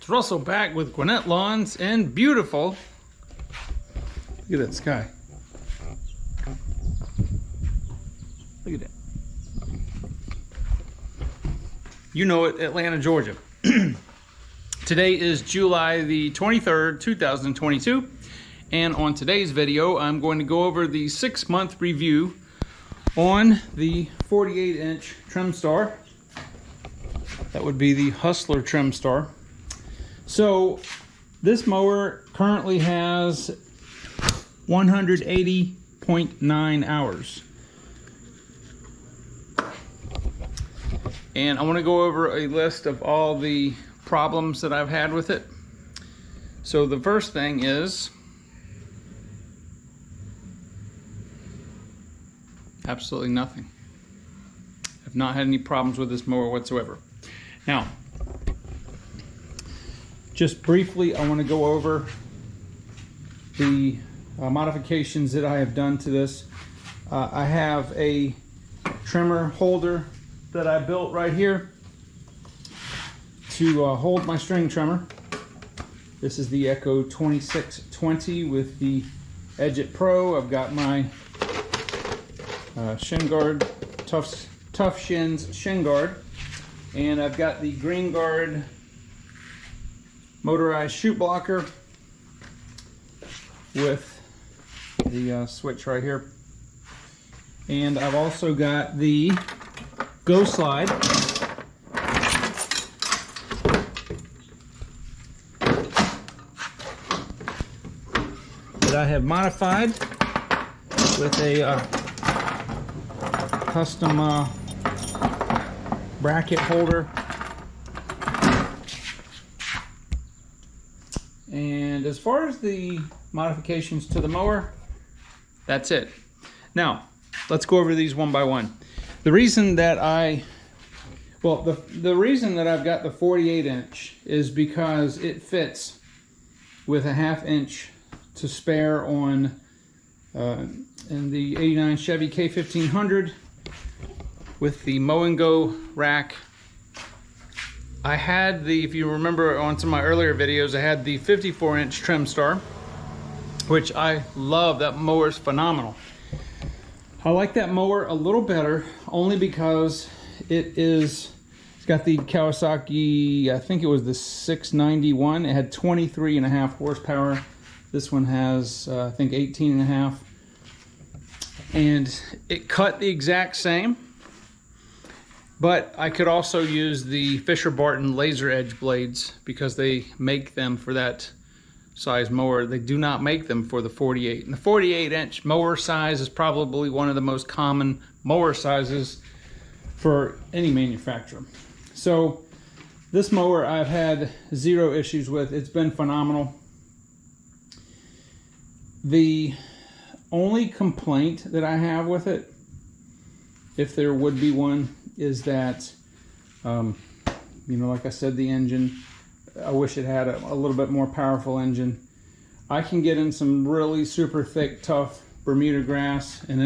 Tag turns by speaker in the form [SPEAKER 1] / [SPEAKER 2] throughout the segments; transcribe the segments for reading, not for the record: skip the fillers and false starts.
[SPEAKER 1] Russell back with Gwinnett Lawns and beautiful. Look at that sky. Look at that. You know it, Atlanta, Georgia. Today is July the 23rd, 2022. And on today's video, I'm going to go over the 6-month review on the 48-inch Trimstar. That would be the Hustler Trimstar. So this mower currently has 180.9 hours. And I want to go over a list of all the problems that I've had with it. So the first thing is absolutely nothing. I've not had any problems with this mower whatsoever. Now, just briefly, I want to go over the modifications that I have done to this. I have a trimmer holder that I built right here to hold my string trimmer. This is the Echo 2620 with the Edge-It Pro. I've got my shin guard, Tough Shins shin guard, and I've got the Green Guard motorized chute blocker with the switch right here. And I've also got the Go Slide that I have modified with a custom bracket holder. And as far as the modifications to the mower, that's it. Now, let's go over these one by one. The reason that the reason that I've got the 48-inch is because it fits with a 1/2 inch to spare on in the 89 Chevy K1500 with the Mow and Go rack. I had the, if you remember on some of my earlier videos, I had the 54-inch Trimstar, which I love. That mower is phenomenal. I like that mower a little better only because it's got the Kawasaki, I think it was the 691. It had 23.5 horsepower. This one has, I think, 18.5. And it cut the exact same. But I could also use the Fisher Barton laser edge blades because they make them for that size mower. They do not make them for the 48. And the 48-inch mower size is probably one of the most common mower sizes for any manufacturer. So this mower I've had 0 issues with. It's been phenomenal. The only complaint that I have with it, if there would be one, is that, you know, like I said, the engine, I wish it had a little bit more powerful engine. I can get in some really super thick, tough Bermuda grass, and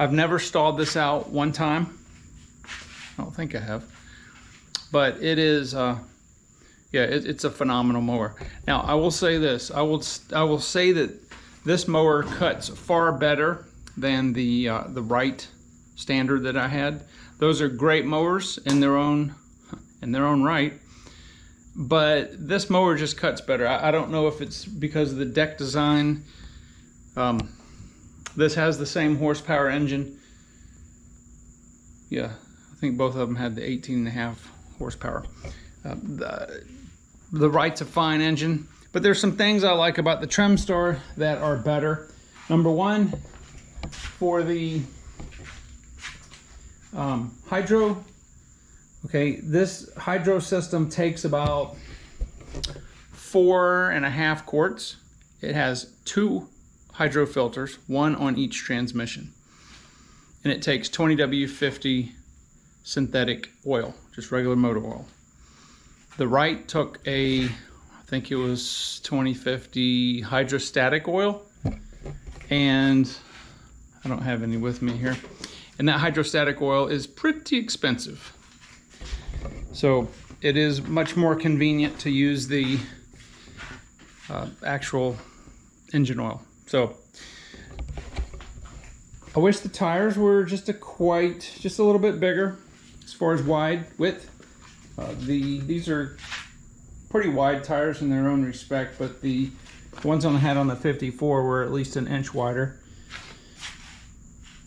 [SPEAKER 1] I've never stalled this out one time. I don't think I have. But it is, yeah, it's a phenomenal mower. Now, I will say this. I will say that this mower cuts far better than the Wright standard that I had. Those are great mowers in their own right, but this mower just cuts better. I don't know if it's because of the deck design. This has the same horsepower engine. Yeah, I think both of them had the 18.5 horsepower. The Wright's a fine engine, but there's some things I like about the Trimstar that are better. Number one, for the hydro, okay, this hydro system takes about 4.5 quarts. It has 2 hydro filters, 1 on each transmission, and it takes 20W50 synthetic oil, just regular motor oil. The Wright took I think it was 2050 hydrostatic oil, and I don't have any with me here. And that hydrostatic oil is pretty expensive. So it is much more convenient to use the actual engine oil. So I wish the tires were just a little bit bigger as far as width. These are pretty wide tires in their own respect, but the ones I had on the 54 were at least an inch wider.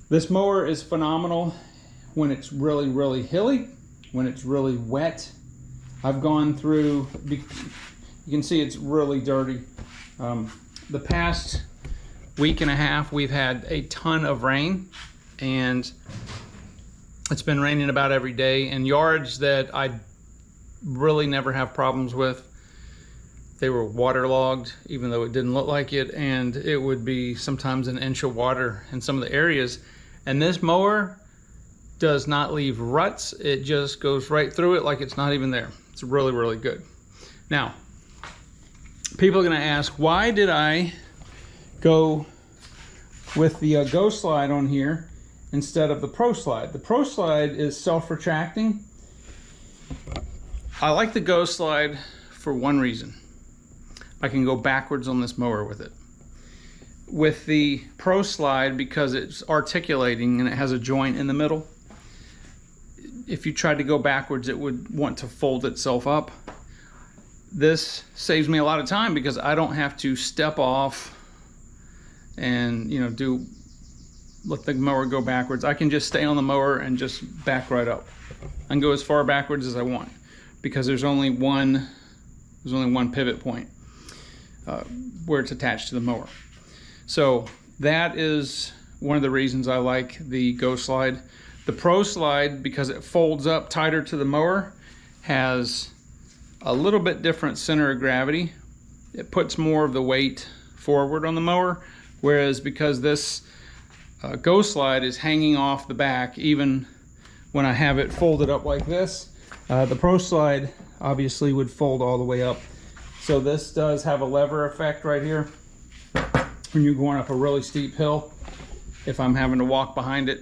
[SPEAKER 1] This mower is phenomenal when it's really, really hilly, when it's really wet. I've gone through, you can see it's really dirty. The past week and a half, we've had a ton of rain, and it's been raining about every day in yards that I really never have problems with. They were waterlogged, even though it didn't look like it, and it would be sometimes an inch of water in some of the areas. And this mower does not leave ruts. It just goes right through it like it's not even there. It's really, really good. Now, people are gonna ask, why did I go with the Go Slide on here instead of the Pro Slide? The Pro Slide is self-retracting. I like the Go Slide for one reason. I can go backwards on this mower with it. With the Pro Slide, because it's articulating and it has a joint in the middle, if you tried to go backwards, it would want to fold itself up. This saves me a lot of time because I don't have to step off and, you know, let the mower go backwards. I can just stay on the mower and just back right up and go as far backwards as I want, because there's only one pivot point where it's attached to the mower. So that is one of the reasons I like the Go Slide. The Pro Slide, because it folds up tighter to the mower, has a little bit different center of gravity. It puts more of the weight forward on the mower, whereas because this Go Slide is hanging off the back, even when I have it folded up like this, the Pro Slide obviously would fold all the way up. So this does have a lever effect right here when you're going up a really steep hill, if I'm having to walk behind it.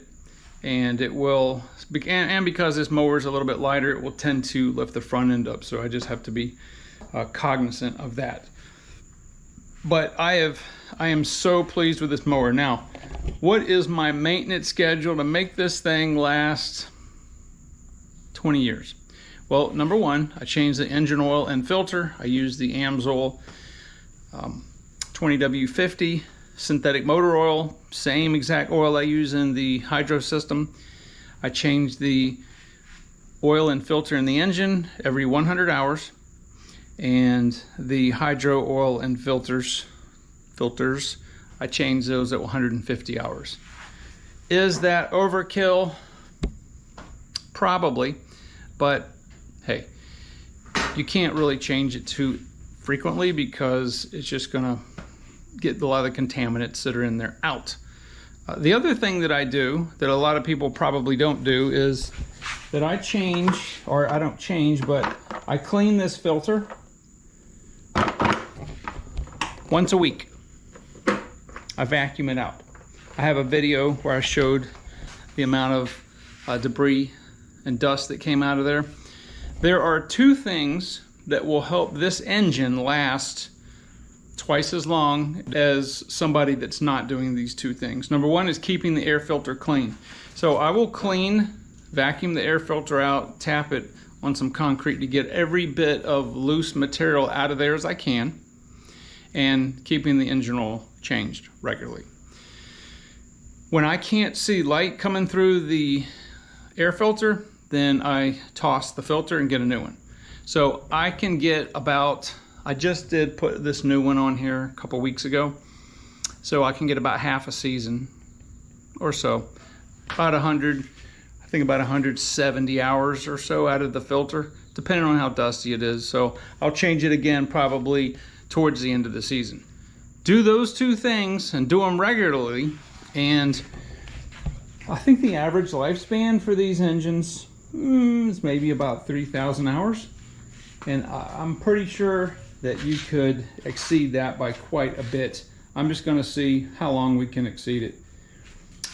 [SPEAKER 1] And it will, and because this mower is a little bit lighter, it will tend to lift the front end up. So I just have to be cognizant of that. But I am so pleased with this mower. Now, what is my maintenance schedule to make this thing last 20 years? Well, number one, I changed the engine oil and filter. I use the Amsoil 20W50 synthetic motor oil, same exact oil I use in the hydro system. I change the oil and filter in the engine every 100 hours, and the hydro oil and filters I change those at 150 hours. Is that overkill? Probably, but hey, you can't really change it too frequently because it's just gonna get a lot of the contaminants that are in there out. The other thing that I do that a lot of people probably don't do is that I change, or I don't change, but I clean this filter once a week. I vacuum it out. I have a video where I showed the amount of debris and dust that came out of there. There are two things that will help this engine last twice as long as somebody that's not doing these two things. Number one is keeping the air filter clean. So I will vacuum the air filter out, tap it on some concrete to get every bit of loose material out of there as I can, and keeping the engine oil changed regularly. When I can't see light coming through the air filter, then I toss the filter and get a new one. So I can get about, I just did put this new one on here a couple weeks ago, so I can get about half a season or so, about 100, I think about 170 hours or so out of the filter, depending on how dusty it is. So I'll change it again probably towards the end of the season. Do those two things and do them regularly, and I think the average lifespan for these engines is maybe about 3,000 hours, and I'm pretty sure that you could exceed that by quite a bit. I'm just going to see how long we can exceed it.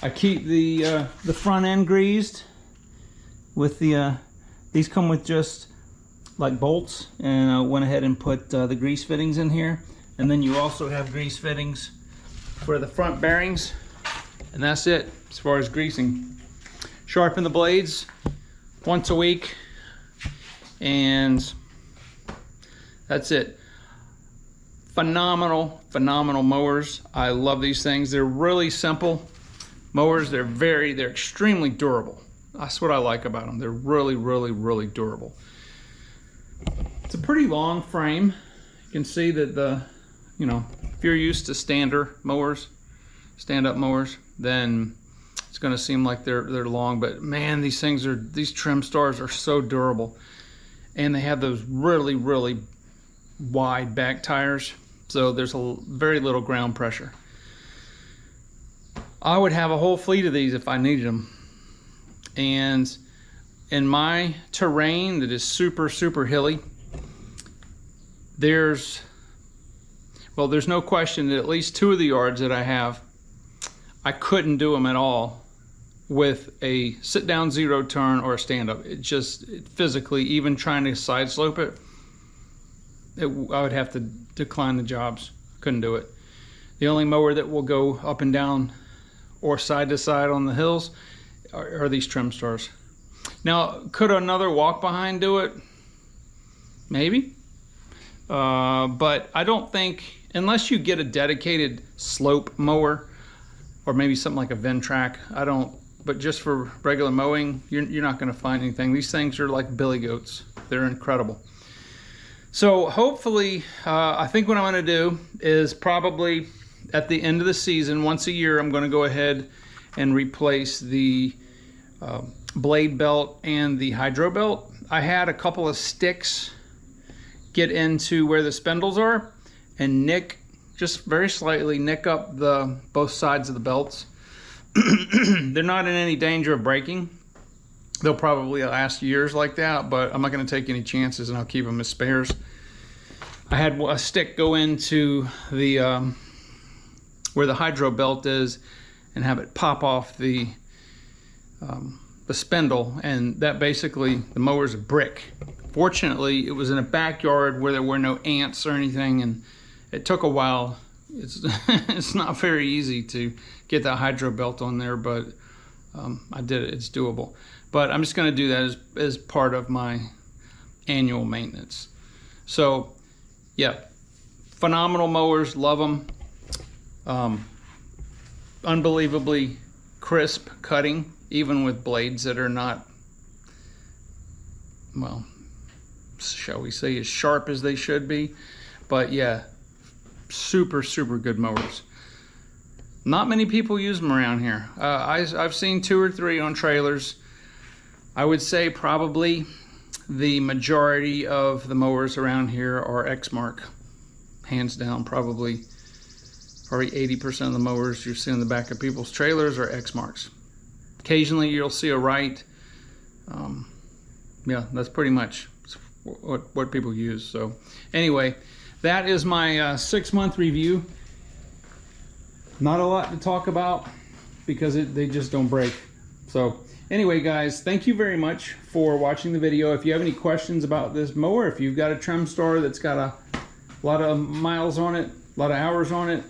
[SPEAKER 1] I keep the front end greased with the these come with just like bolts, and I went ahead and put the grease fittings in here. And then you also have grease fittings for the front bearings, and that's it as far as greasing. Sharpen the blades once a week, and that's it. Phenomenal mowers. I love these things. They're really simple mowers. They're extremely durable. That's what I like about them. They're really durable. It's a pretty long frame. You can see that if you're used to stand-up mowers, then it's going to seem like they're long. But man, these Trimstars are so durable, and they have those really wide back tires, so there's very little ground pressure. I would have a whole fleet of these if I needed them. And in my terrain that is super hilly, there's no question that at least 2 of the yards that I have, I couldn't do them at all with a sit-down zero turn or a stand-up. Physically, even trying to side slope it, I would have to decline the jobs. Couldn't do it. The only mower that will go up and down or side to side on the hills are these Trimstars. Now, could another walk behind do it? Maybe. But I don't think, unless you get a dedicated slope mower, or maybe something like a Ventrac, but just for regular mowing, you're not going to find anything. These things are like billy goats. They're incredible. So hopefully, I think what I'm going to do is probably at the end of the season, once a year, I'm going to go ahead and replace the blade belt and the hydro belt. I had a couple of sticks get into where the spindles are and just very slightly nick up both sides of the belts. They're not in any danger of breaking. They'll probably last years like that, but I'm not going to take any chances, and I'll keep them as spares. I had a stick go into the where the hydro belt is and have it pop off the spindle, and that basically, the mower's a brick. Fortunately, it was in a backyard where there were no ants or anything, and it took a while. It's not very easy to get that hydro belt on there, but I did it. It's doable. But I'm just going to do that as part of my annual maintenance. So, yeah, phenomenal mowers. Love them. Unbelievably crisp cutting, even with blades that are not, well, shall we say, as sharp as they should be. But yeah, super good mowers. Not many people use them around here. I've seen 2 or 3 on trailers. I would say probably the majority of the mowers around here are Exmark. Hands down, probably 80% of the mowers you see in the back of people's trailers are Exmarks. Occasionally you'll see a Wright. Yeah, that's pretty much what people use. So anyway, that is my 6-month review. Not a lot to talk about because they just don't break. So anyway, guys, thank you very much for watching the video. If you have any questions about this mower, if you've got a Trimstar that's got a lot of miles on it, a lot of hours on it,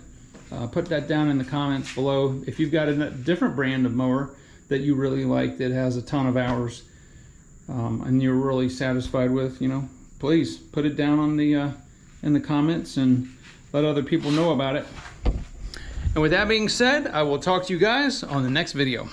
[SPEAKER 1] put that down in the comments below. If you've got a different brand of mower that you really like that has a ton of hours and you're really satisfied with, please put it down on the in the comments and let other people know about it. And with that being said, I will talk to you guys on the next video.